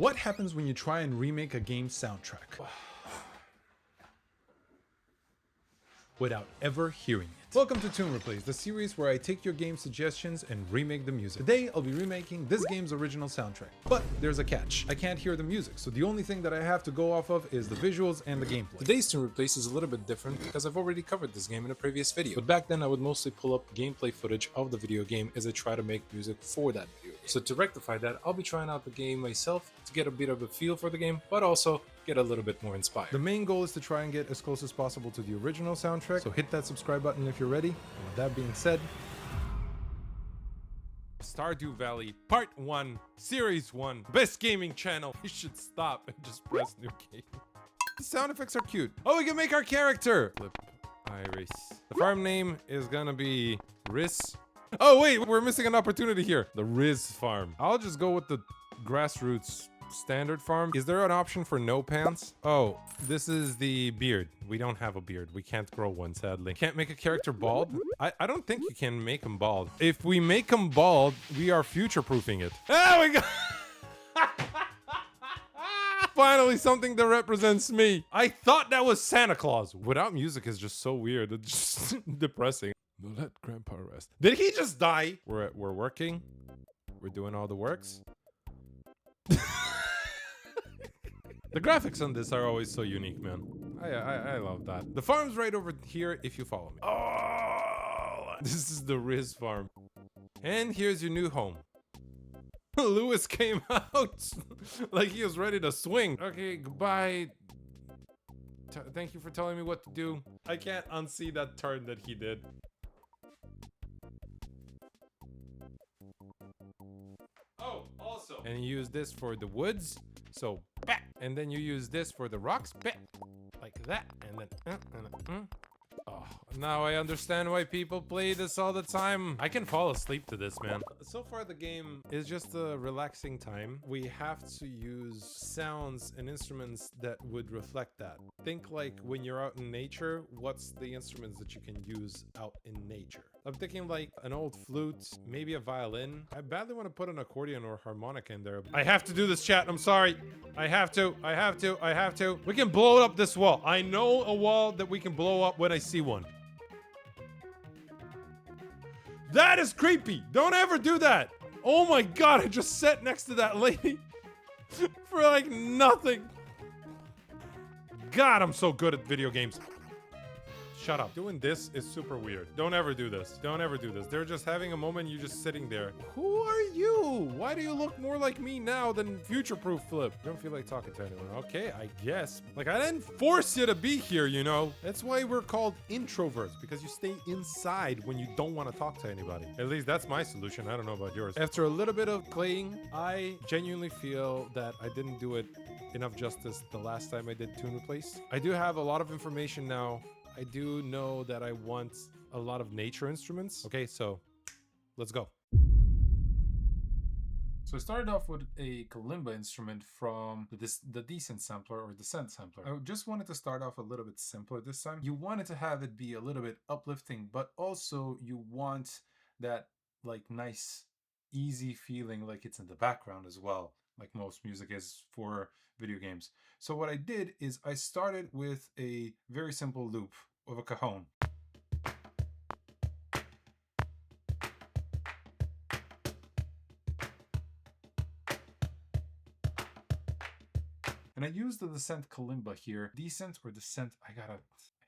What happens when you try and remake a game's soundtrack without ever hearing it? Welcome to Tune Replays, the series where I take your game suggestions and remake the music. Today, I'll be remaking this game's original soundtrack. But there's a catch. I can't hear the music, so the only thing that I have to go off of is the visuals and the gameplay. Today's Tune Replays is a little bit different because I've already covered this game in a previous video. But back then, I would mostly pull up gameplay footage of the video game as I try to make music for that video game. So to rectify that, I'll be trying out the game myself to get a bit of a feel for the game, but also get a little bit more inspired. The main goal is to try and get as close as possible to the original soundtrack, so hit that subscribe button if you're ready. And with that being said, Stardew Valley Part 1, Series 1, best gaming channel. You should stop and just press new game. The sound effects are cute. Oh, we can make our character! Flip Iris. The farm name is gonna be Riz. Oh wait, we're missing an opportunity here. The Riz farm. I'll just go with the grassroots standard farm. Is there an option for no pants? Oh, this is the beard. We don't have a beard. We can't grow one, sadly. Can't make a character bald? I don't think you can make him bald. If we make him bald, we are future-proofing it. There we go! Finally, something that represents me. I thought that was Santa Claus. Without music is just so weird. It's just depressing. Let Grandpa rest. Did he just die? We're working. We're doing all the works. The graphics on this are always so unique, man. I love that. The farm's right over here if you follow me. Oh, this is the Riz farm. And here's your new home. Lewis came out like he was ready to swing. Okay, goodbye. Thank you for telling me what to do. I can't unsee that turn that he did. Oh, also. And you use this for the woods. So, back. And then you use this for the rocks. Back. Like that. And then, Oh, now I understand why people play this all the time. I can fall asleep to this, man. So far, the game is just a relaxing time. We have to use sounds and instruments that would reflect that. Think like when you're out in nature, what's the instruments that you can use out in nature? I'm thinking like an old flute, maybe a violin. I badly want to put an accordion or harmonica in there. I have to do this, chat. I'm sorry. I have to. We can blow up this wall. I know a wall that we can blow up when I see one. That is creepy. Don't ever do that. Oh my god, I just sat next to that lady for like nothing. God, I'm so good at video games. Shut up. Doing this is super weird. Don't ever do this. Don't ever do this. They're just having a moment, you're just sitting there. Who are you? Why do you look more like me now than future-proof Flip? Don't feel like talking to anyone. Okay, I guess. Like, I didn't force you to be here, you know? That's why we're called introverts, because you stay inside when you don't want to talk to anybody. At least that's my solution. I don't know about yours. After a little bit of playing, I genuinely feel that I didn't do it enough justice the last time I did Tune Replace. I do have a lot of information now. I do know that I want a lot of nature instruments. Okay, so let's go. So I started off with a kalimba instrument from the Decent sampler or Descent sampler. I just wanted to start off a little bit simpler this time. You wanted to have it be a little bit uplifting, but also you want that like nice, easy feeling like it's in the background as well, like most music is for video games. So what I did is I started with a very simple loop of a cajon. And I used the Descent kalimba here. Decent or Descent, I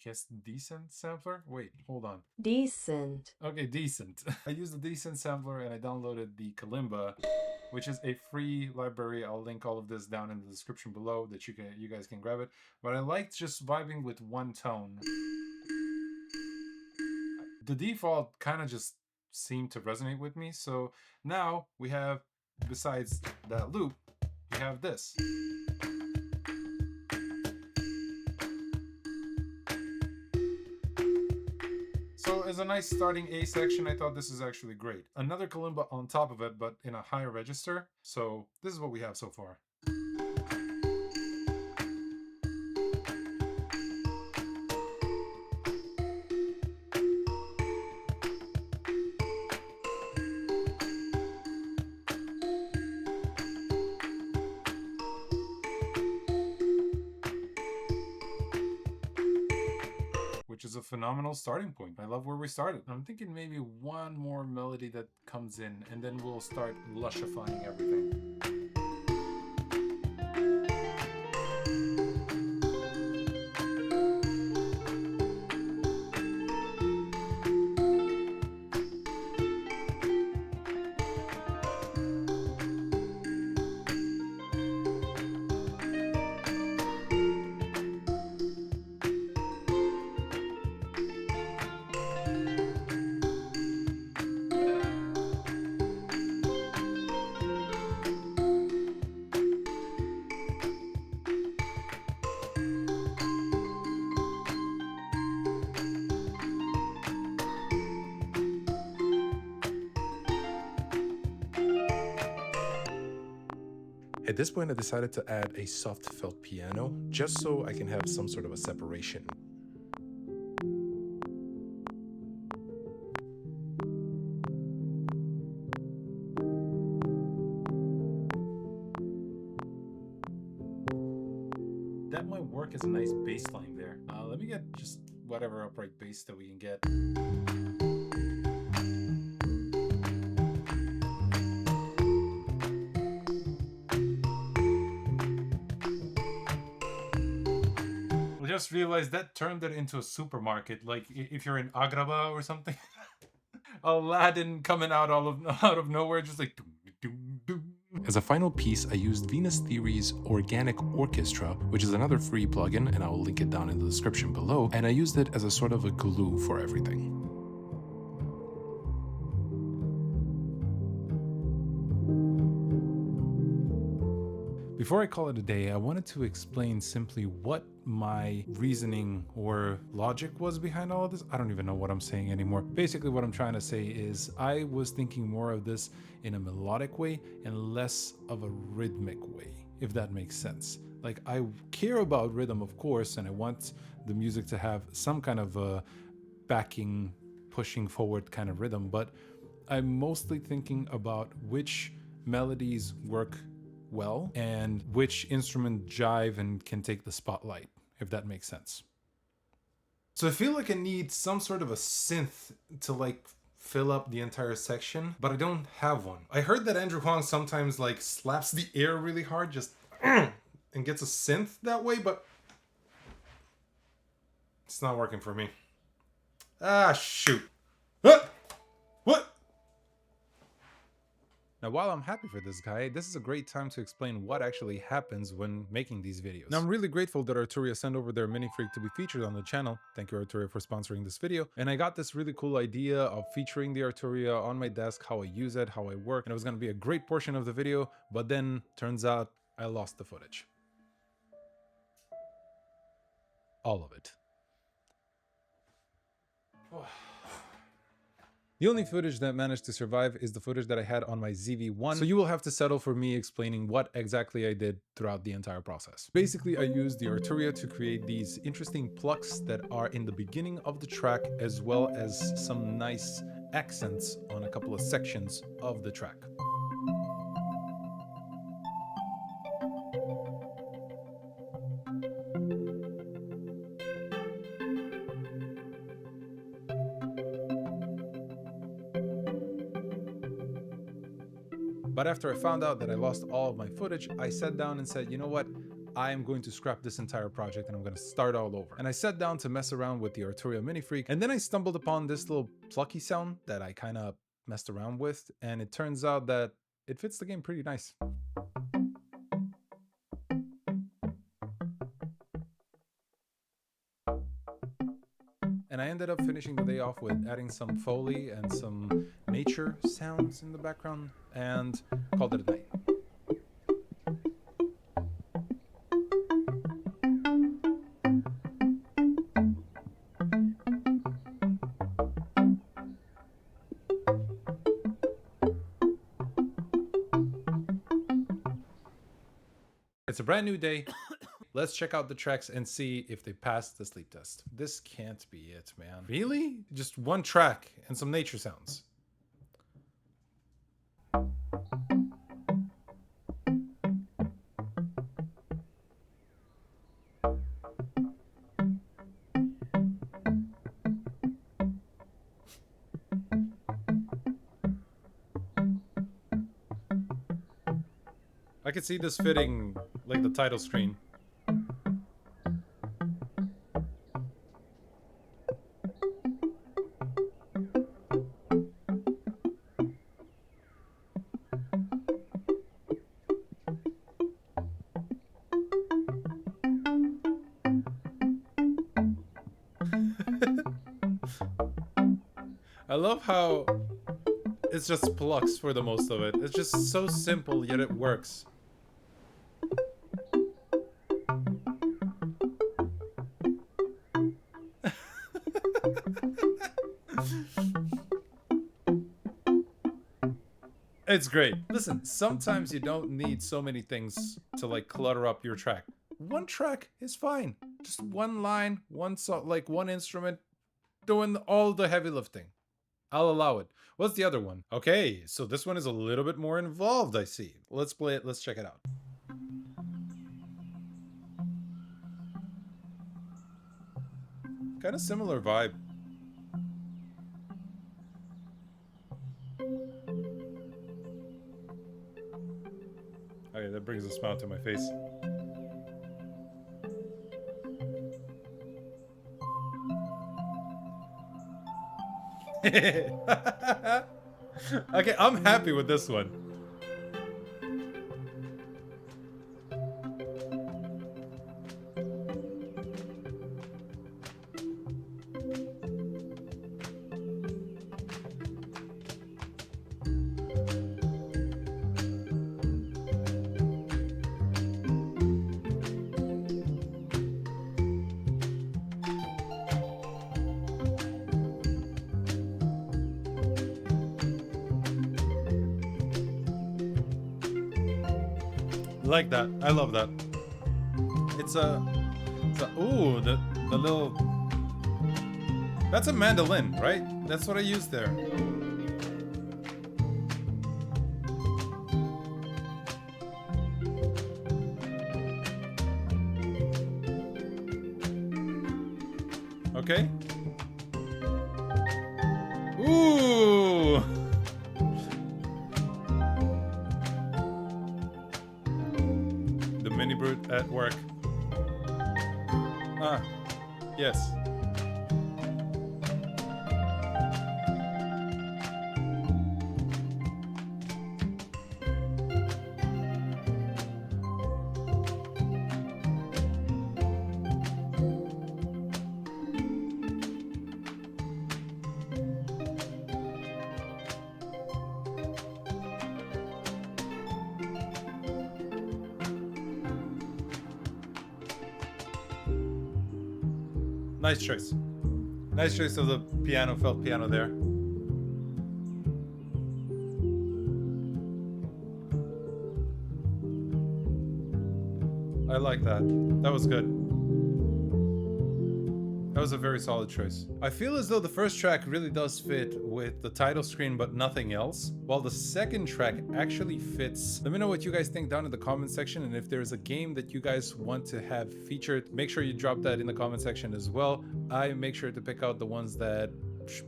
guess Decent sampler? Wait, hold on. Decent. Okay, Decent. I used the Decent sampler and I downloaded the kalimba, which is a free library. I'll link all of this down in the description below that you guys can grab it. But I liked just vibing with one tone. The default kind of just seemed to resonate with me. So now we have, besides that loop, we have this. So as a nice starting A section, I thought this is actually great. Another kalimba on top of it, but in a higher register. So this is what we have so far. a phenomenal starting point. I love where we started. I'm thinking maybe one more melody that comes in, and then we'll start lushifying everything. At this point, I decided to add a soft felt piano just so I can have some sort of a separation. That might work as a nice bass line there. Let me get just whatever upright bass that we can get. Just realized that turned it into a supermarket, like if you're in Agrabah or something. Aladdin coming out out of nowhere, just like doom, doom, doom. As a final piece, I used Venus Theory's Organic Orchestra, which is another free plugin, and I will link it down in the description below, and I used it as a sort of a glue for everything. Before I call it a day, I wanted to explain simply what my reasoning or logic was behind all of this. I don't even know what I'm saying anymore. Basically, what I'm trying to say is I was thinking more of this in a melodic way and less of a rhythmic way, if that makes sense. Like, I care about rhythm, of course, and I want the music to have some kind of a backing, pushing forward kind of rhythm, but I'm mostly thinking about which melodies work well and which instrument jive and can take the spotlight, if that makes sense. So I feel like I need some sort of a synth to like fill up the entire section, but I don't have one. I heard that Andrew Huang sometimes like slaps the air really hard just and gets a synth that way, but it's not working for me. Ah, shoot. What? Now, while I'm happy for this guy, this is a great time to explain what actually happens when making these videos. Now, I'm really grateful that Arturia sent over their mini freak to be featured on the channel. Thank you, Arturia, for sponsoring this video. And I got this really cool idea of featuring the Arturia on my desk, how I use it, how I work, and it was going to be a great portion of the video, but then turns out I lost the footage. All of it. The only footage that managed to survive is the footage that I had on my ZV-1, so you will have to settle for me explaining what exactly I did throughout the entire process. Basically, I used the Arturia to create these interesting plucks that are in the beginning of the track, as well as some nice accents on a couple of sections of the track. But after I found out that I lost all of my footage, I sat down and said, you know what? I am going to scrap this entire project and I'm going to start all over. And I sat down to mess around with the Arturia Mini Freak, and then I stumbled upon this little plucky sound that I kind of messed around with, and it turns out that it fits the game pretty nice. And I ended up finishing the day off with adding some Foley and some nature sounds in the background and called it a night. It's a brand new day. Let's check out the tracks and see if they pass the sleep test. This can't be it, man. Really? Just one track and some nature sounds. I could see this fitting like the title screen. I love how it's just plucks for the most of it. It's just so simple, yet it works. It's great. Listen, sometimes you don't need so many things to like clutter up your track. One track is fine. Just one line, one song, like one instrument doing all the heavy lifting. I'll allow it. What's the other one? Okay, so this one is a little bit more involved, I see. Let's play it. Let's check it out. Kind of similar vibe. Okay, that brings a smile to my face. Okay, I'm happy with this one. Like that. I love that. It's a ooh, the little, that's a mandolin, right? That's what I used there. Okay. Ooh. Mini brute at work. Ah, yes. Nice choice. Nice choice of the piano, felt piano there. I like that. That was good. That was a very solid choice. I feel as though the first track really does fit with the title screen but nothing else, while the second track actually fits. Let me know what you guys think down in the comment section, and if there's a game that you guys want to have featured, make sure you drop that in the comment section as well. I make sure to pick out the ones that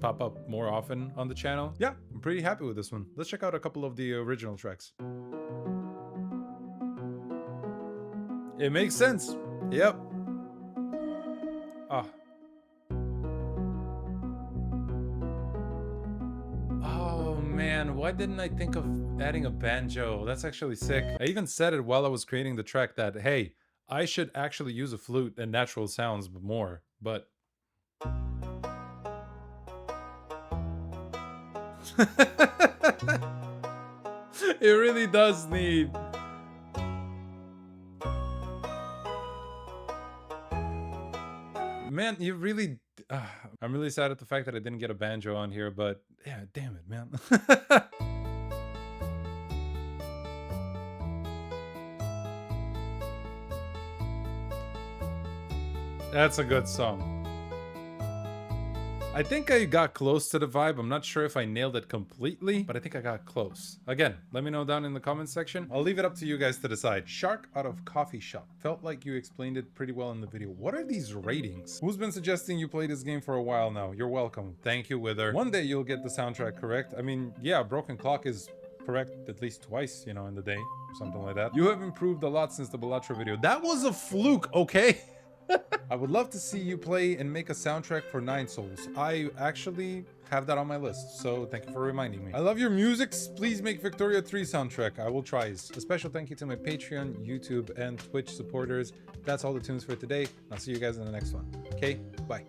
pop up more often on the channel. Yeah, I'm pretty happy with this one. Let's check out a couple of the original tracks. It makes sense. Yep. Ah. Man, why didn't I think of adding a banjo? That's actually sick. I even said it while I was creating the track that, hey, I should actually use a flute and natural sounds more, but... It really does need... Man, you really... I'm really sad at the fact that I didn't get a banjo on here, but yeah, damn it, man. That's a good song. I think I got close to the vibe. I'm not sure if I nailed it completely, but I think I got close. Again, let me know down in the comments section. I'll leave it up to you guys to decide. Shark out of coffee shop. Felt like you explained it pretty well in the video. What are these ratings? Who's been suggesting you play this game for a while now? You're welcome. Thank you, Wither. One day you'll get the soundtrack correct. I mean, yeah, Broken Clock is correct at least twice, you know, in the day, or something like that. You have improved a lot since the Bellatra video. That was a fluke, okay? I would love to see you play and make a soundtrack for Nine Souls. I actually have that on my list, so thank you for reminding me. I love your music. Please make Victoria 3 soundtrack. I will try. A special thank you to my Patreon, YouTube, and Twitch supporters. That's all the tunes for today. I'll see you guys in the next one. Okay, bye.